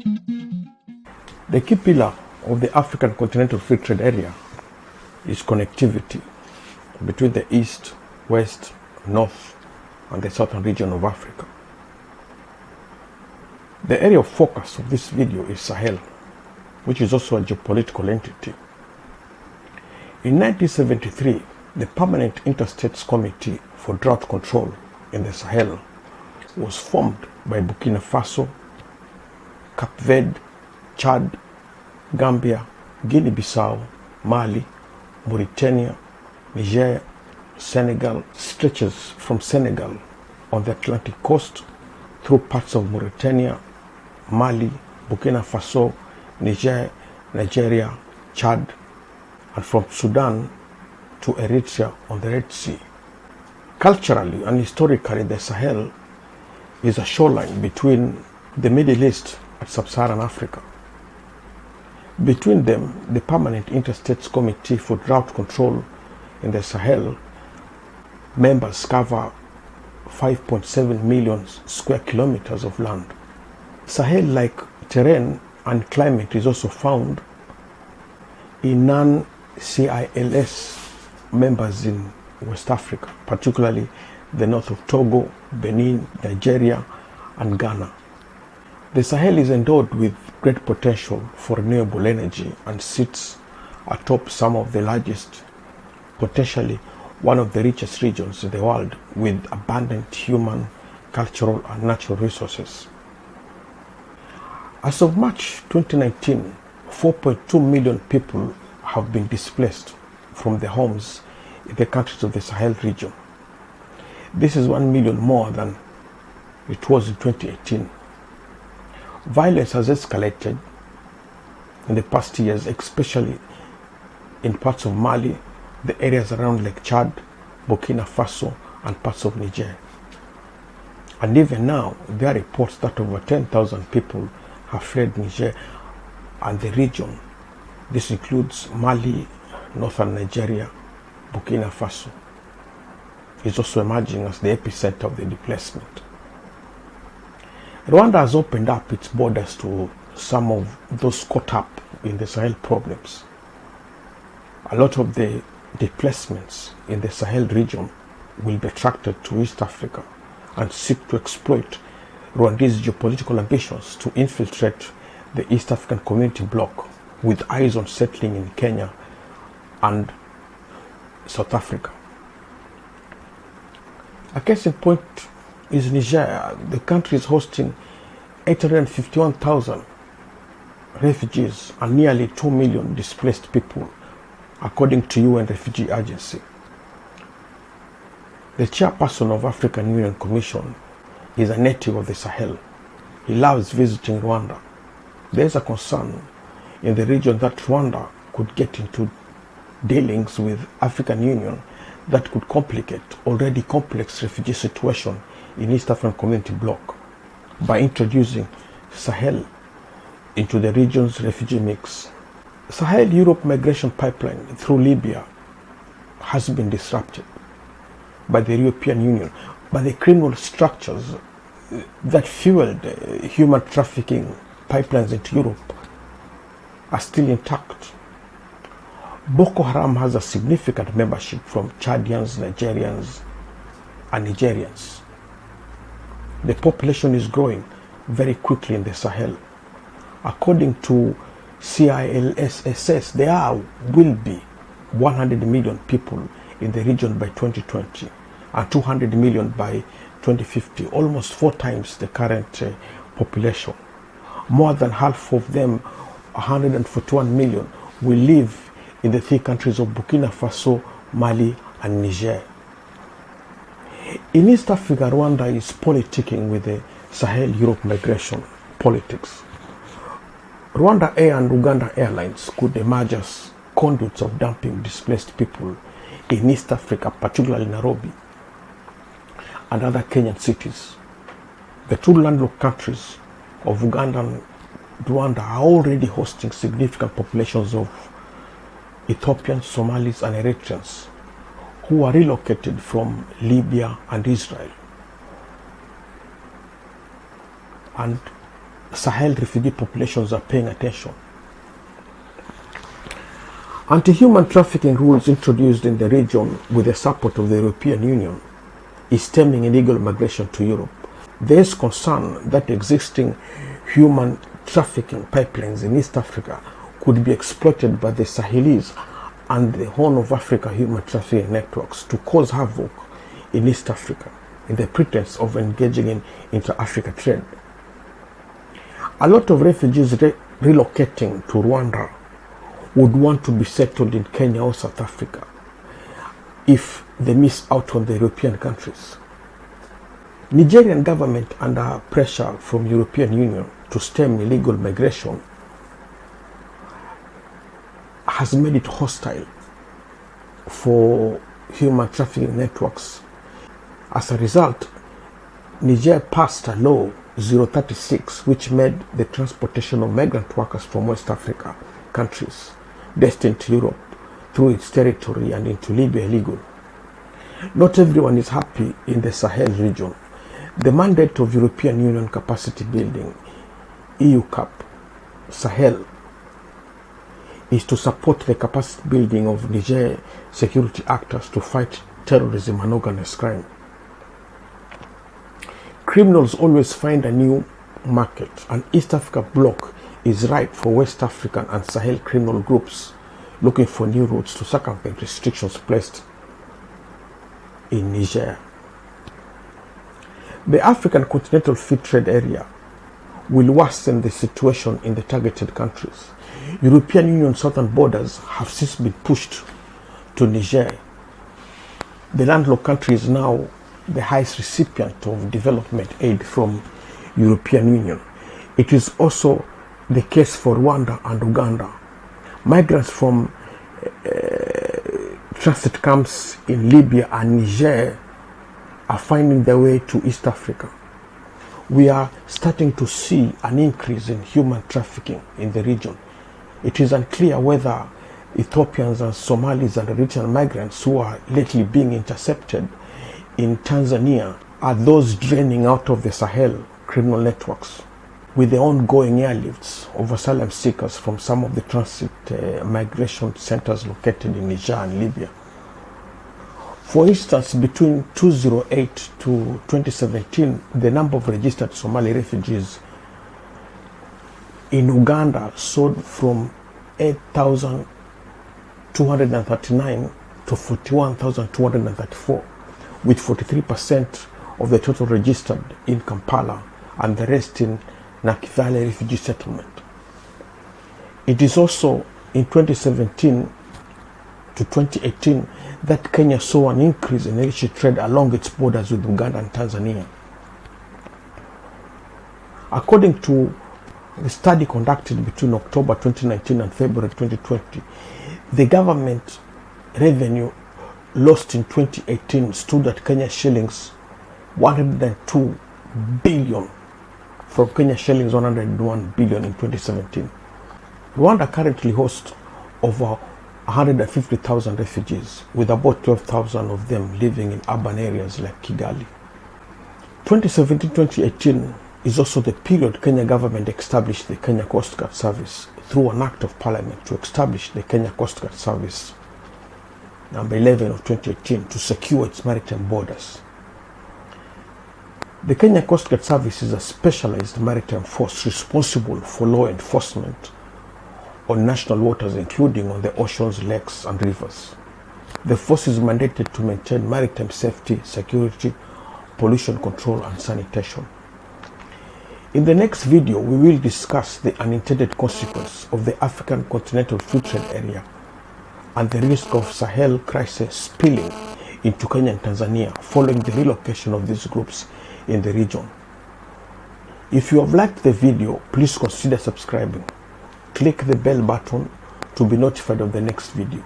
The key pillar of the African Continental Free Trade Area is connectivity between the East, West, North, and the Southern region of Africa. The area of focus of this video is Sahel, which is also a geopolitical entity. In 1973, the Permanent Interstates Committee for Drought Control in the Sahel was formed by Burkina Faso, Cape Verde, Chad, Gambia, Guinea-Bissau, Mali, Mauritania, Niger, Senegal, stretches from Senegal on the Atlantic coast through parts of Mauritania, Mali, Burkina Faso, Niger, Nigeria, Chad, and from Sudan to Eritrea on the Red Sea. Culturally and historically, the Sahel is a shoreline between the Middle East and Sub-Saharan Africa. Between them, the Permanent Interstates Committee for Drought Control in the Sahel members cover 5.7 million square kilometers of land. Sahel-like terrain and climate is also found in non-CILS members in West Africa, particularly the north of Togo, Benin, Nigeria, and Ghana. The Sahel is endowed with great potential for renewable energy and sits atop some of the largest, potentially one of the richest regions in the world, with abundant human, cultural, and natural resources. As of March 2019, 4.2 million people have been displaced from their homes in the countries of the Sahel region. This is 1 million more than it was in 2018. Violence has escalated in the past years, especially in parts of Mali, the areas around Lake Chad, Burkina Faso, and parts of Niger. And even now, there are reports that over 10,000 people have fled Niger and the region. This includes Mali, northern Nigeria, Burkina Faso. Is also emerging as the epicenter of the displacement. Rwanda has opened up its borders to some of those caught up in the Sahel problems. A lot of the displacements in the Sahel region will be attracted to East Africa and seek to exploit Rwanda's geopolitical ambitions to infiltrate the East African Community bloc, with eyes on settling in Kenya and South Africa. A case in point is Niger. The country is hosting 851,000 refugees and nearly 2 million displaced people, according to UN Refugee Agency. The chairperson of African Union Commission is a native of the Sahel. He loves visiting Rwanda. There is a concern in the region that Rwanda could get into dealings with African Union that could complicate already complex refugee situation in East African Community bloc by introducing Sahel into the region's refugee mix. Sahel-Europe migration pipeline through Libya has been disrupted by the European Union, but the criminal structures that fueled human trafficking pipelines into Europe are still intact. Boko Haram has a significant membership from Chadians, Nigerians, and Nigerians. The population is growing very quickly in the Sahel. According to CILSSS, there will be 100 million people in the region by 2020 and 200 million by 2050, almost 4 times the current population. More than half of them, 141 million, will live in the 3 countries of Burkina Faso, Mali, and Niger. In East Africa, Rwanda is politicking with the Sahel-Europe migration politics. Rwanda Air and Uganda Airlines could emerge as conduits of dumping displaced people in East Africa, particularly Nairobi and other Kenyan cities. The two landlocked countries of Uganda and Rwanda are already hosting significant populations of Ethiopians, Somalis, and Eritreans who are relocated from Libya and Israel. And Sahel refugee populations are paying attention. Anti-human trafficking rules introduced in the region with the support of the European Union is stemming illegal migration to Europe. There is concern that existing human trafficking pipelines in East Africa could be exploited by the Sahelis and the Horn of Africa human trafficking networks to cause havoc in East Africa in the pretense of engaging in intra-Africa trade. A lot of refugees relocating to Rwanda would want to be settled in Kenya or South Africa if they miss out on the European countries. Nigerian government, under pressure from European Union to stem illegal migration, has made it hostile for human trafficking networks. As a result, Niger passed a law 036 which made the transportation of migrant workers from West Africa countries destined to Europe through its territory and into Libya illegal. Not everyone is happy in the Sahel region. The mandate of European Union capacity building, EU CAP, Sahel, is to support the capacity building of Niger security actors to fight terrorism and organized crime. Criminals always find a new market. An East Africa bloc is ripe for West African and Sahel criminal groups looking for new routes to circumvent restrictions placed in Niger. The African Continental Free Trade Area will worsen the situation in the targeted countries. European Union southern borders have since been pushed to Niger. The landlocked country is now the highest recipient of development aid from European Union. It is also the case for Rwanda and Uganda. Migrants from transit camps in Libya and Niger are finding their way to East Africa. We are starting to see an increase in human trafficking in the region. It is unclear whether Ethiopians and Somalis and regional migrants who are lately being intercepted in Tanzania are those draining out of the Sahel criminal networks. With the ongoing airlifts of asylum seekers from some of the transit migration centers located in Niger and Libya. For instance, between 2008 to 2017, the number of registered Somali refugees in Uganda soared from 8,239 to 41,234, with 43% of the total registered in Kampala and the rest in Nakivale refugee settlement. It is also in 2017 to 2018 that Kenya saw an increase in illicit trade along its borders with Uganda and Tanzania. According to the study conducted between October 2019 and February 2020, the government revenue lost in 2018 stood at Kenya shillings 102 billion from Kenya shillings 101 billion in 2017. Rwanda currently hosts over 150,000 refugees, with about 12,000 of them living in urban areas like Kigali. 2017-2018 is also the period Kenya government established the Kenya Coast Guard Service through an act of parliament to establish the Kenya Coast Guard Service number 11 of 2018 to secure its maritime borders. The Kenya Coast Guard Service is a specialized maritime force responsible for law enforcement on national waters, including on the oceans, lakes, and rivers. The force is mandated to maintain maritime safety, security, pollution control, and sanitation. In the next video, we will discuss the unintended consequence of the African Continental Free Trade Area and the risk of Sahel crisis spilling into Kenya and Tanzania following the relocation of these groups in the region. If you have liked the video, please consider subscribing. Click the bell button to be notified of the next video.